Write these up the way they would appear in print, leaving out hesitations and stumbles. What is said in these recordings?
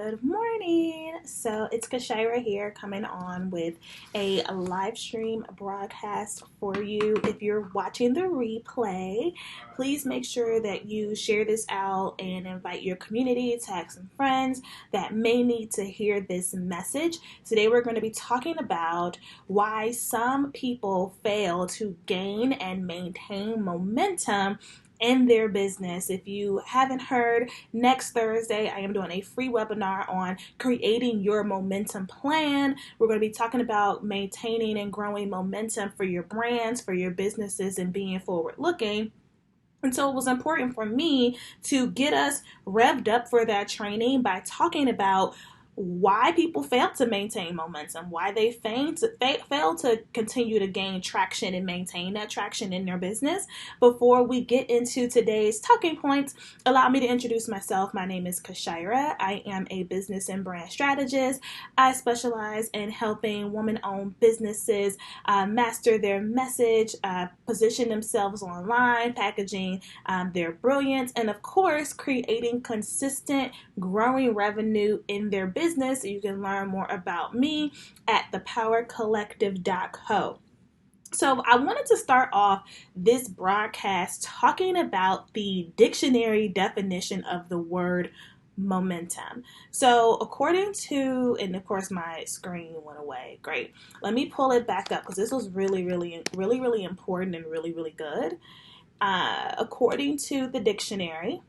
Good morning. So it's Kashira here coming on with a live stream broadcast for you. If you're watching the replay, please make sure that you share this out and invite your community, tag some friends that may need to hear this message. Today we're going to be talking about why some people fail to gain and maintain momentum in their business. If you haven't heard, next Thursday I am doing a free webinar on creating your momentum plan. We're going to be talking about maintaining and growing momentum for your brands, for your businesses, and being forward looking. And so it was important for me to get us revved up for that training by talking about why people fail to maintain momentum, why they fail to continue to gain traction and maintain that traction in their business. Before we get into today's talking points, allow me to introduce myself. My name is Kashira. I am a business and brand strategist. I specialize in helping women-owned businesses master their message, position themselves online, packaging their brilliance, and of course, creating consistent, growing revenue in their business. You can learn more about me at thepowercollective.co. So I wanted to start off this broadcast talking about the dictionary definition of the word momentum. So according to, and of course my screen went away. Great. Let me pull it back up because this was really important and really good. According to the dictionary,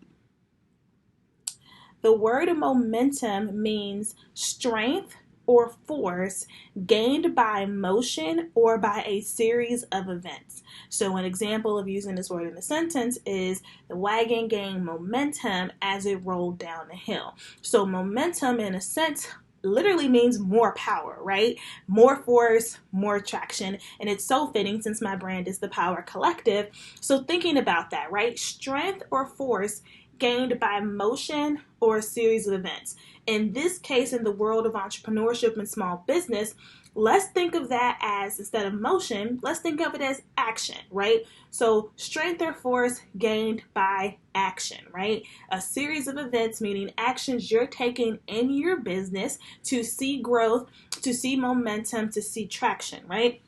the word momentum means strength or force gained by motion or by a series of events. So an example of using this word in a sentence is the wagon gained momentum as it rolled down the hill. So momentum, in a sense, literally means more power, right? More force, more traction. And it's so fitting since my brand is the Power Collective. So thinking about that, right? Strength or force gained by motion or a series of events. In this case, in the world of entrepreneurship and small business, let's think of that as, instead of motion, let's think of it as action, right? So strength or force gained by action, right? A series of events, meaning actions you're taking in your business to see growth, to see momentum, to see traction, right?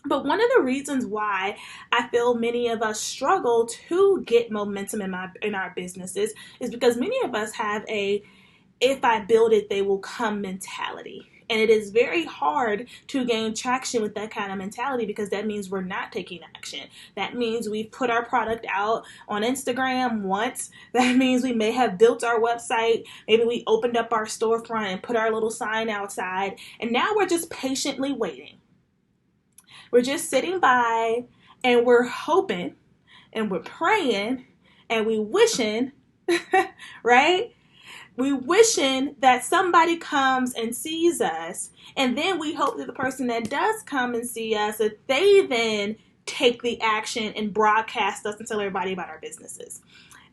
But one of the reasons why I feel many of us struggle to get momentum in our businesses is because many of us have a "if I build it, they will come" mentality. And it is very hard to gain traction with that kind of mentality because that means we're not taking action. That means we've put our product out on Instagram once. That means we may have built our website. Maybe we opened up our storefront and put our little sign outside. And now we're just patiently waiting. We're just sitting by and we're hoping and we're praying and we wishing, right? We wishing that somebody comes and sees us, and then we hope that the person that does come and see us, that they then take the action and broadcast us and tell everybody about our businesses.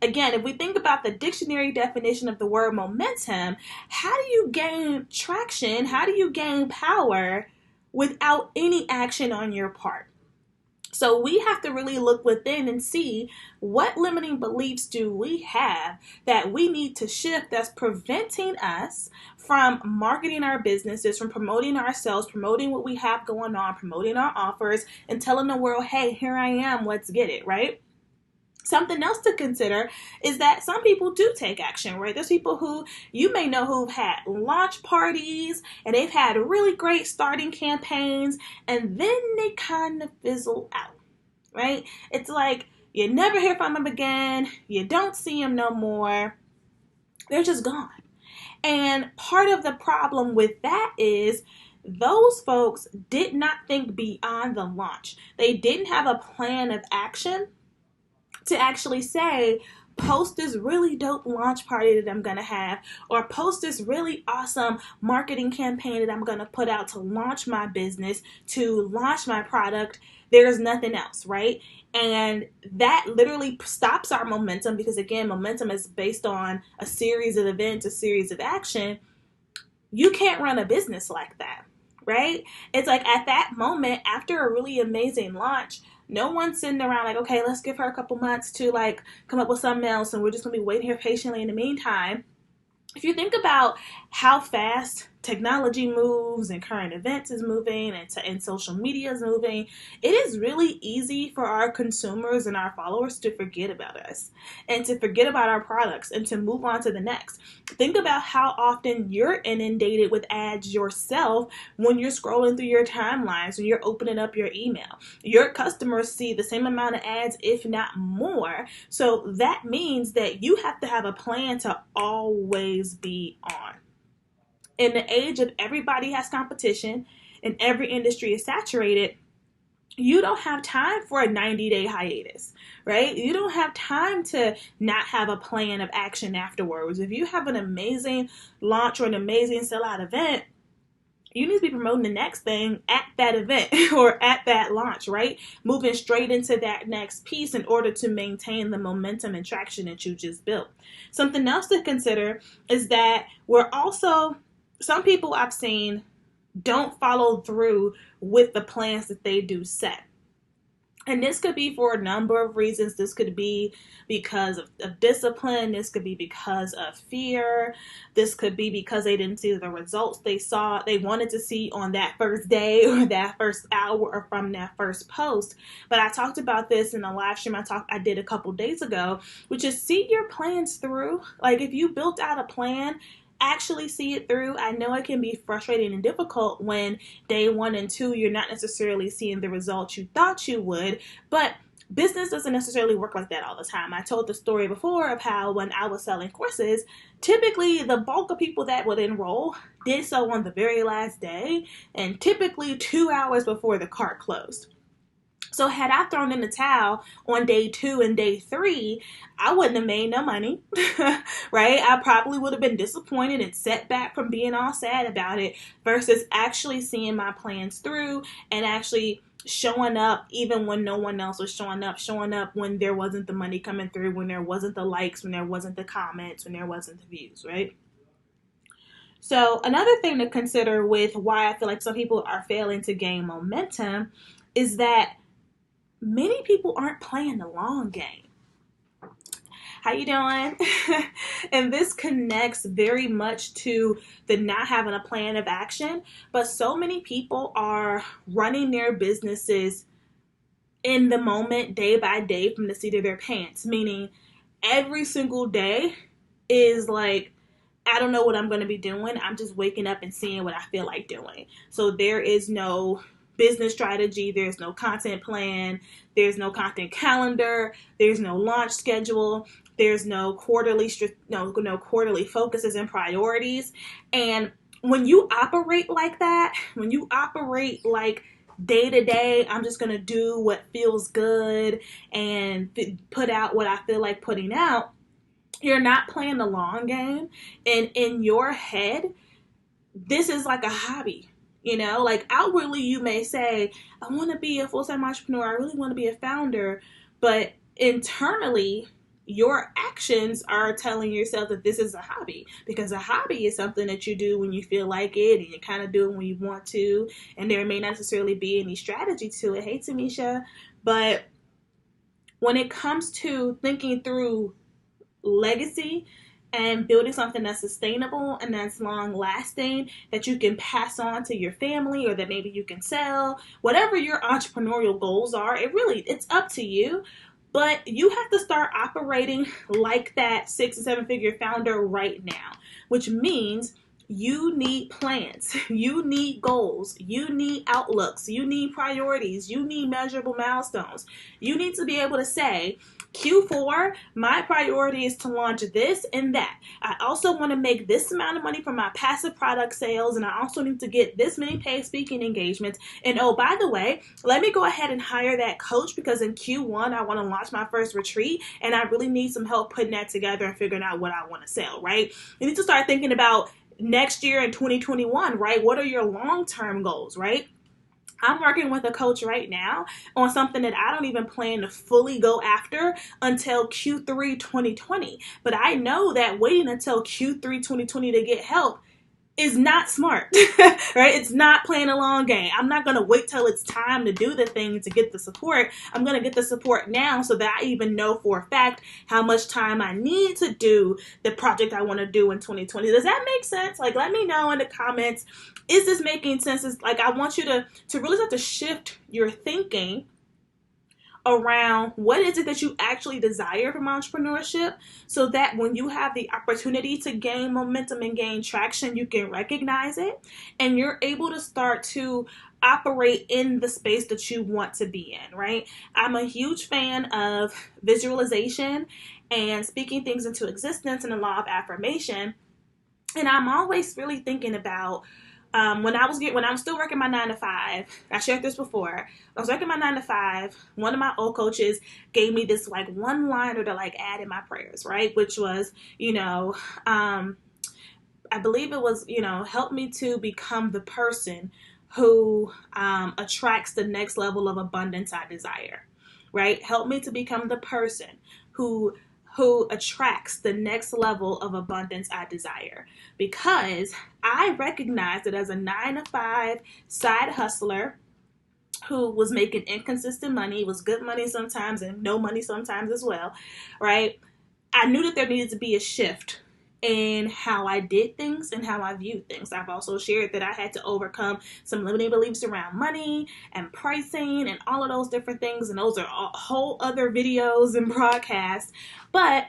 Again, if we think about the dictionary definition of the word momentum, how do you gain traction? How do you gain power without any action on your part? So we have to really look within and see what limiting beliefs do we have that we need to shift that's preventing us from marketing our businesses, from promoting ourselves, promoting what we have going on, promoting our offers, and telling the world, hey, here I am, let's get it, right? Something else to consider is that some people do take action, right? There's people who you may know who've had launch parties and they've had really great starting campaigns, and then they kind of fizzle out, right? It's like you never hear from them again. You don't see them no more. They're just gone. And part of the problem with that is those folks did not think beyond the launch. They didn't have a plan of action to actually say, post this really dope launch party that I'm going to have, or post this really awesome marketing campaign that I'm going to put out to launch my business, to launch my product. There's nothing else, right? And that literally stops our momentum because, again, momentum is based on a series of events, a series of action. You can't run a business like that, right? It's like at that moment, after a really amazing launch, no one's sitting around like, okay, let's give her a couple months to like come up with something else, and we're just gonna be waiting here patiently in the meantime. if you think about how fast technology moves and current events is moving and social media is moving, it is really easy for our consumers and our followers to forget about us and to forget about our products and to move on to the next. Think about how often you're inundated with ads yourself when you're scrolling through your timelines, when you're opening up your email. Your customers see the same amount of ads, if not more. So that means that you have to have a plan to always be on. In the age of everybody has competition and every industry is saturated, you don't have time for a 90-day hiatus, right? You don't have time to not have a plan of action afterwards. If you have an amazing launch or an amazing sellout event, you need to be promoting the next thing at that event or at that launch, right? Moving straight into that next piece in order to maintain the momentum and traction that you just built. Something else to consider is that some people I've seen don't follow through with the plans that they do set. And this could be for a number of reasons. This could be because of discipline. This could be because of fear. This could be because they didn't see the results they wanted to see on that first day or that first hour or from that first post. But I talked about this in a live stream I did a couple days ago, which is see your plans through. Like if you built out a plan, actually see it through. I know it can be frustrating and difficult when day 1 and 2 you're not necessarily seeing the results you thought you would, but business doesn't necessarily work like that all the time. I told the story before of how when I was selling courses, typically the bulk of people that would enroll did so on the very last day and typically 2 hours before the cart closed. So had I thrown in the towel on day 2 and day 3, I wouldn't have made no money, right? I probably would have been disappointed and set back from being all sad about it versus actually seeing my plans through and actually showing up even when no one else was showing up when there wasn't the money coming through, when there wasn't the likes, when there wasn't the comments, when there wasn't the views, right? So another thing to consider with why I feel like some people are failing to gain momentum is that many people aren't playing the long game. How you doing? And this connects very much to the not having a plan of action, but so many people are running their businesses in the moment, day by day, from the seat of their pants, meaning every single day is like, I don't know what I'm going to be doing. I'm just waking up and seeing what I feel like doing. So there is no business strategy, there's no content plan, there's no content calendar, there's no launch schedule, there's no quarterly focuses and priorities. And when you operate like that, when you operate like day to day, I'm just gonna do what feels good and put out what I feel like putting out, you're not playing the long game. And in your head, this is like a hobby. You know, like outwardly you may say, I want to be a full-time entrepreneur. I really want to be a founder. But internally, your actions are telling yourself that this is a hobby, because a hobby is something that you do when you feel like it and you kind of do it when you want to. And there may not necessarily be any strategy to it. Hey, Tamisha. But when it comes to thinking through legacy and building something that's sustainable and that's long lasting, that you can pass on to your family or that maybe you can sell, whatever your entrepreneurial goals are, it's up to you. But you have to start operating like that 6 or 7 figure founder right now, which means you need plans, you need goals, you need outlooks, you need priorities, you need measurable milestones. You need to be able to say, Q4, my priority is to launch this and that. I also want to make this amount of money from my passive product sales, and I also need to get this many paid speaking engagements. And oh, by the way, let me go ahead and hire that coach because in Q1, I want to launch my first retreat, and I really need some help putting that together and figuring out what I want to sell, right? You need to start thinking about next year in 2021, right? What are your long-term goals, right? I'm working with a coach right now on something that I don't even plan to fully go after until Q3 2020. But I know that waiting until Q3 2020 to get help is not smart, right? It's not playing a long game. I'm not going to wait till it's time to do the thing to get the support. I'm going to get the support now so that I even know for a fact how much time I need to do the project I want to do in 2020. Does that make sense? Like, let me know in the comments. Is this making sense? It's like, I want you to really start to shift your thinking around what is it that you actually desire from entrepreneurship, so that when you have the opportunity to gain momentum and gain traction, you can recognize it and you're able to start to operate in the space that you want to be in, right? I'm a huge fan of visualization and speaking things into existence and the law of affirmation. And I'm always really thinking about when I was still working my 9 to 5. I shared this before. I was working my 9 to 5. One of my old coaches gave me this like one liner to like add in my prayers, right? Which was, I believe it was, help me to become the person who attracts the next level of abundance I desire, right? Help me to become the person who attracts the next level of abundance I desire. Because I recognize that as a 9 to 5 side hustler who was making inconsistent money, it was good money sometimes and no money sometimes as well, right? I knew that there needed to be a shift in how I did things and how I viewed things. I've also shared that I had to overcome some limiting beliefs around money and pricing and all of those different things. And those are a whole other videos and broadcasts. But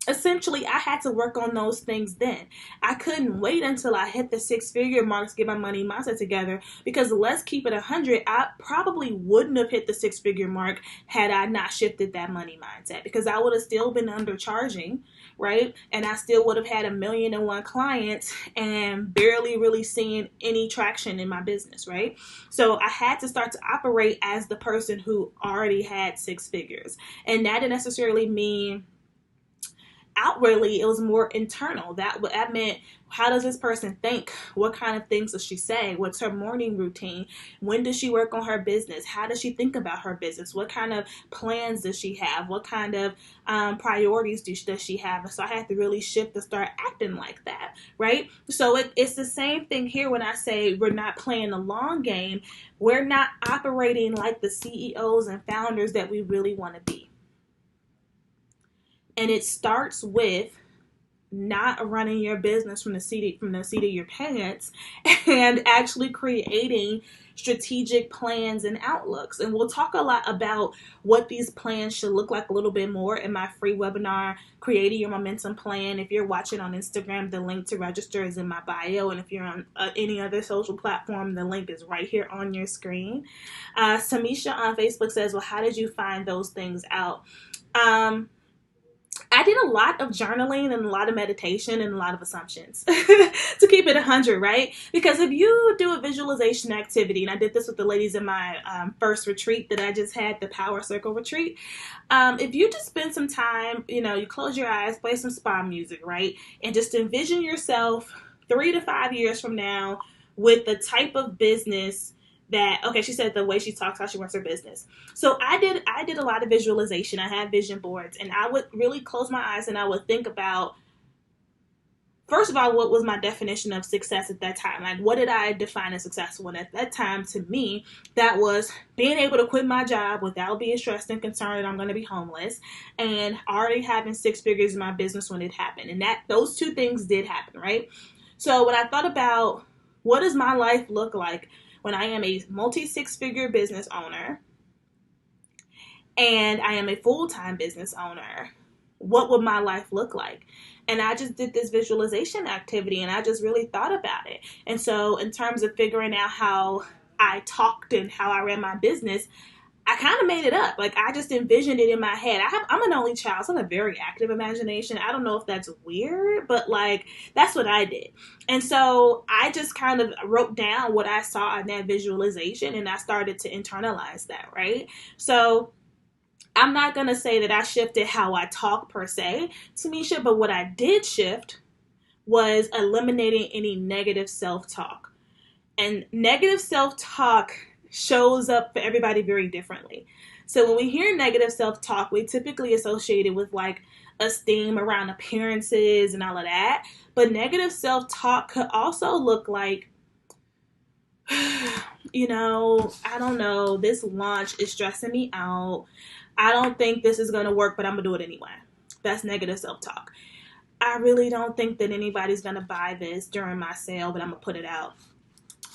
essentially, I had to work on those things then. I couldn't wait until I hit the 6-figure mark to get my money mindset together, because let's keep it 100, I probably wouldn't have hit the 6-figure mark had I not shifted that money mindset, because I would have still been undercharging, right? And I still would have had 1,000,001 clients and barely really seeing any traction in my business, right? So I had to start to operate as the person who already had 6 figures. And that didn't necessarily mean outwardly, it was more internal. That meant, how does this person think? What kind of things does she say? What's her morning routine? When does she work on her business? How does she think about her business? What kind of plans does she have? What kind of priorities does she have? And so I had to really shift to start acting like that, right? So it's the same thing here when I say we're not playing the long game. We're not operating like the CEOs and founders that we really want to be. And it starts with not running your business from the seat of your pants and actually creating strategic plans and outlooks. And we'll talk a lot about what these plans should look like a little bit more in my free webinar, Creating Your Momentum Plan. If you're watching on Instagram, the link to register is in my bio. And if you're on any other social platform, the link is right here on your screen. Samisha on Facebook says, well, how did you find those things out? I did a lot of journaling and a lot of meditation and a lot of assumptions to keep it 100, right? Because if you do a visualization activity, and I did this with the ladies in my first retreat that I just had, the Power Circle retreat, if you just spend some time, you close your eyes, play some spa music, right? And just envision yourself 3 to 5 years from now with the type of business she said the way she talks, how she runs her business. So I did a lot of visualization. I had vision boards, and I would really close my eyes and I would think about, first of all, what was my definition of success at that time? Like, what did I define as successful? And at that time, to me, that was being able to quit my job without being stressed and concerned that I'm going to be homeless, and already having 6 figures in my business when it happened. And those two things did happen, right? So when I thought about what does my life look like when I am a multi-6-figure business owner and I am a full-time business owner, what would my life look like? And I just did this visualization activity and I just really thought about it. And so in terms of figuring out how I talked and how I ran my business, I kind of made it up. Like, I just envisioned it in my head. I'm an only child, so I have a very active imagination. I don't know if that's weird, but like, that's what I did. And so I just kind of wrote down what I saw in that visualization and I started to internalize that, right? So I'm not going to say that I shifted how I talk per se, Tamisha, but what I did shift was eliminating any negative self-talk. And negative self-talk shows up for everybody very differently. So when we hear negative self-talk, we typically associate it with like esteem around appearances and all of that. But negative self-talk could also look like, I don't know, this launch is stressing me out. I don't think this is going to work, but I'm going to do it anyway. That's negative self-talk. I really don't think that anybody's going to buy this during my sale, but I'm going to put it out.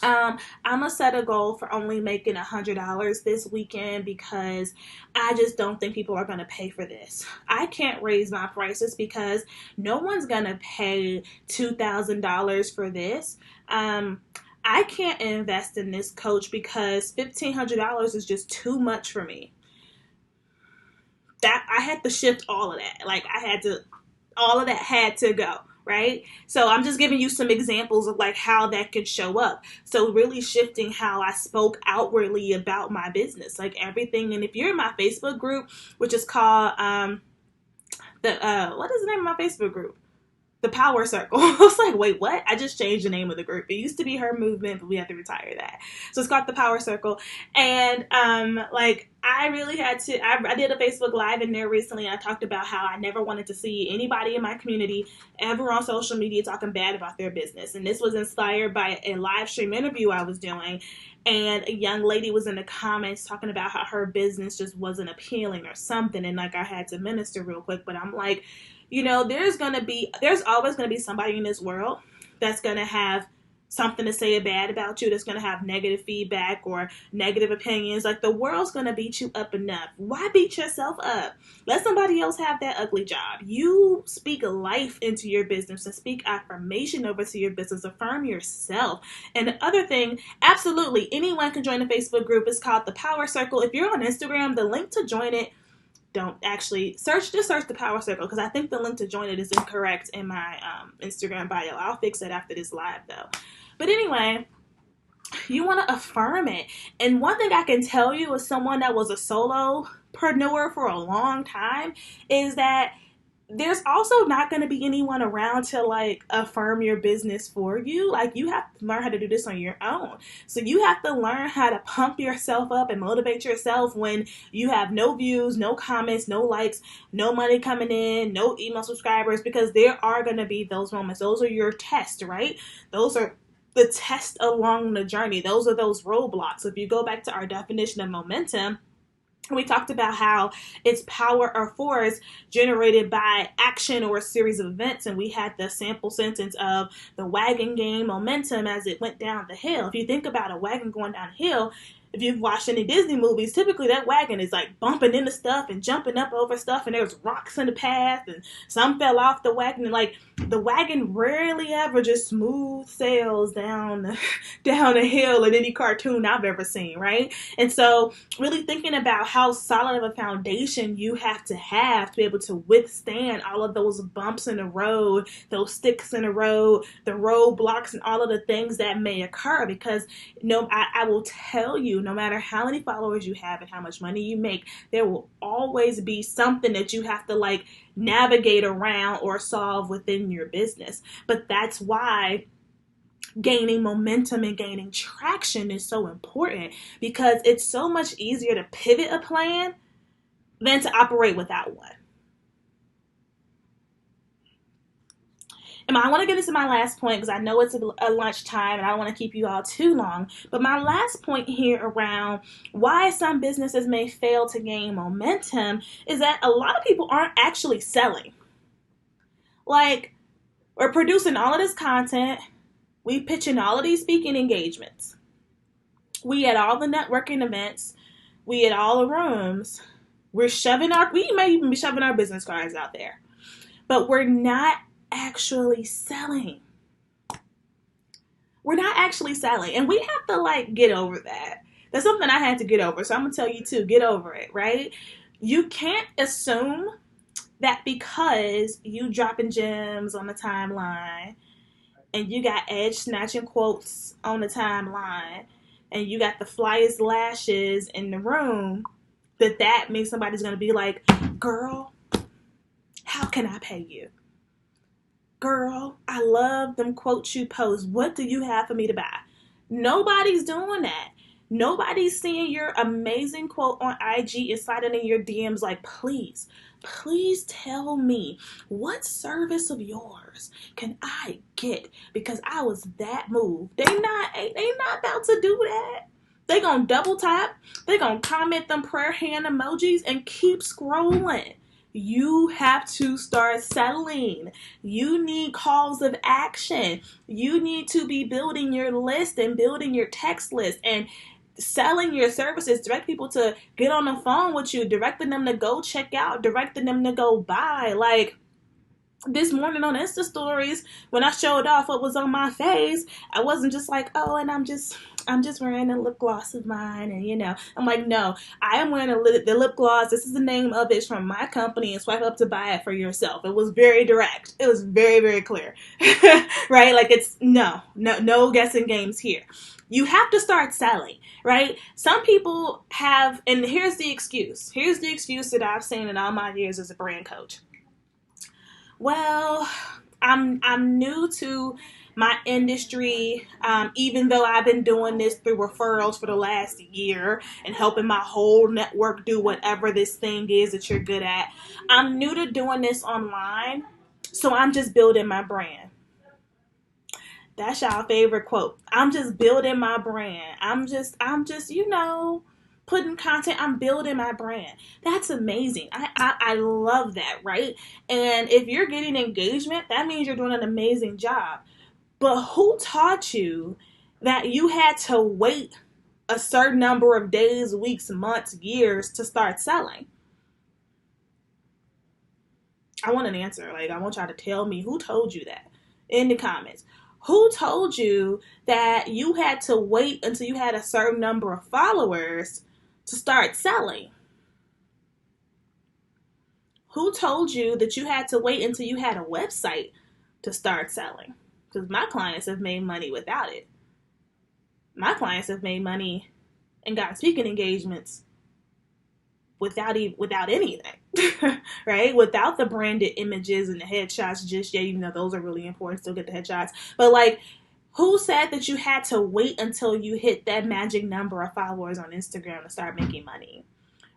I'm gonna set a goal for only making $100 this weekend because I just don't think people are gonna pay for this. I can't raise my prices because no one's gonna pay $2,000 for this. I can't invest in this coach because $1,500 is just too much for me. That I had to shift all of that. Like all of that had to go. Right? So I'm just giving you some examples of like how that could show up. So really shifting how I spoke outwardly about my business, like everything. And if you're in my Facebook group, which is called what is the name of my Facebook group? The Power Circle. I was like, wait, what? I just changed the name of the group. It used to be Her Movement, but we had to retire that. So it's called The Power Circle. And I really had to, I did a Facebook Live in there recently, and I talked about how I never wanted to see anybody in my community ever on social media talking bad about their business. And this was inspired by a live stream interview I was doing. And a young lady was in the comments talking about how her business just wasn't appealing or something. And like I had to minister real quick, but I'm like, there's always going to be somebody in this world that's going to have something to say bad about you, that's going to have negative feedback or negative opinions. Like, the world's going to beat you up enough. Why beat yourself up? Let somebody else have that ugly job. You speak life into your business and speak affirmation over to your business. Affirm yourself. And the other thing, absolutely, anyone can join the Facebook group. It's called The Power Circle. If you're on Instagram, the link to join it, don't actually search The Power Circle, because I think the link to join it is incorrect in my Instagram bio. I'll fix it after this live though. But anyway, you want to affirm it. And one thing I can tell you as someone that was a solopreneur for a long time is that there's also not going to be anyone around to like affirm your business for you. Like, you have to learn how to do this on your own. So you have to learn how to pump yourself up and motivate yourself when you have no views, no comments, no likes, no money coming in, no email subscribers, because there are going to be those moments. Those are your tests, right? Those are the test along the journey. Those are those roadblocks. So if you go back to our definition of momentum, we talked about how it's power or force generated by action or a series of events. And we had the sample sentence of the wagon gained momentum as it went down the hill. If you think about a wagon going down a hill, if you've watched any Disney movies, typically that wagon is like bumping into stuff and jumping up over stuff, and there's rocks in the path, and some fell off the wagon. And like, the wagon rarely ever just smooth sails down a hill in any cartoon I've ever seen, right? And so really thinking about how solid of a foundation you have to be able to withstand all of those bumps in the road, those sticks in the road, the roadblocks, and all of the things that may occur. Because I will tell you, no matter how many followers you have and how much money you make, there will always be something that you have to like navigate around or solve within your business. But that's why gaining momentum and gaining traction is so important, because it's so much easier to pivot a plan than to operate without one. And I want to get into my last point because I know it's a lunchtime and I don't want to keep you all too long. But my last point here around why some businesses may fail to gain momentum is that a lot of people aren't actually selling. Like, we're producing all of this content. We pitching all of these speaking engagements. We at all the networking events. We at all the rooms. We may even be shoving our business cards out there. But we're not actually selling. We're not actually selling. And we have to like get over that. That's something I had to get over. So I'm going to tell you too, get over it, right? You can't assume that because you dropping gems on the timeline and you got edge snatching quotes on the timeline and you got the flyest lashes in the room, that means somebody's going to be like, girl, how can I pay you? Girl, I love them quotes you post. What do you have for me to buy? Nobody's doing that. Nobody's seeing your amazing quote on IG and sliding in your DMs like, please tell me what service of yours can I get because I was that moved. They not about to do that. They gonna double tap, they gonna comment them prayer hand emojis and keep scrolling. You have to start selling. You need calls of action. You need to be building your list and building your text list and selling your services, direct people to get on the phone with you, directing them to go check out, directing them to go buy. Like this morning on Insta stories, when I showed off what was on my face, I wasn't just like, oh, and I'm just wearing a lip gloss of mine, and I'm like, no, I am wearing the lip gloss. This is the name of it. It's from my company, and swipe up to buy it for yourself. It was very direct. It was very, very clear, right? Like it's no guessing games here. You have to start selling, right? Some people have, and here's the excuse. Here's the excuse that I've seen in all my years as a brand coach. Well, I'm new to my industry, even though I've been doing this through referrals for the last year and helping my whole network do whatever this thing is that you're good at. I'm new to doing this online, so I'm just building my brand. That's y'all favorite quote. I'm just building my brand. I'm just, putting content. I'm building my brand. That's amazing. I love that, right? And if you're getting engagement, that means you're doing an amazing job. But who taught you that you had to wait a certain number of days, weeks, months, years to start selling? I want an answer. Like, I want y'all to tell me who told you that in the comments. Who told you that you had to wait until you had a certain number of followers to start selling? Who told you that you had to wait until you had a website to start selling? Because my clients have made money without it. My clients have made money and got speaking engagements without anything, right? Without the branded images and the headshots just yet, even though those are really important, still get the headshots. But like, who said that you had to wait until you hit that magic number of followers on Instagram to start making money,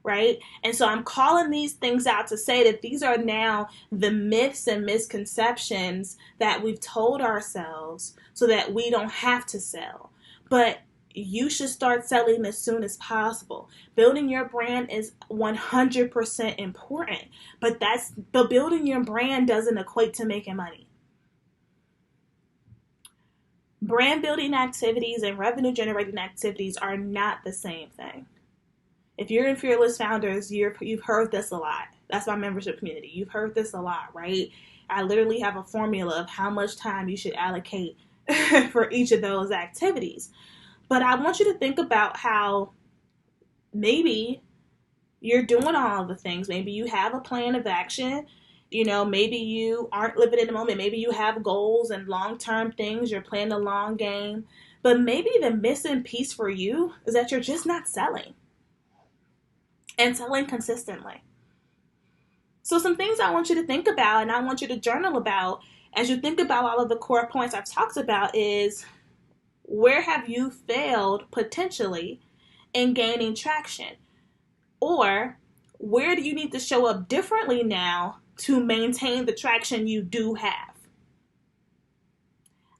right? And so I'm calling these things out to say that these are now the myths and misconceptions that we've told ourselves so that we don't have to sell. But you should start selling as soon as possible. Building your brand is 100% important, but building your brand doesn't equate to making money. Brand building activities and revenue generating activities are not the same thing. If you're in Fearless Founders, you've heard this a lot. That's my membership community. You've heard this a lot, right? I literally have a formula of how much time you should allocate for each of those activities. But I want you to think about how maybe you're doing all of the things. Maybe you have a plan of action. Maybe you aren't living in the moment. Maybe you have goals and long-term things. You're playing the long game. But maybe the missing piece for you is that you're just not selling. And selling consistently. So some things I want you to think about and I want you to journal about as you think about all of the core points I've talked about is, where have you failed potentially in gaining traction? Or where do you need to show up differently now to maintain the traction you do have?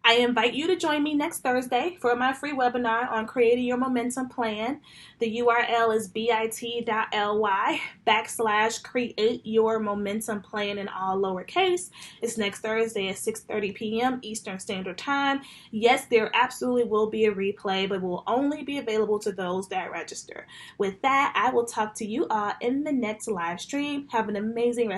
I invite you to join me next Thursday for my free webinar on creating your momentum plan. The URL is bit.ly/create your momentum plan in all lowercase. It's next Thursday at 6:30 p.m. Eastern Standard Time. Yes, there absolutely will be a replay, but will only be available to those that register. With that, I will talk to you all in the next live stream. Have an amazing rest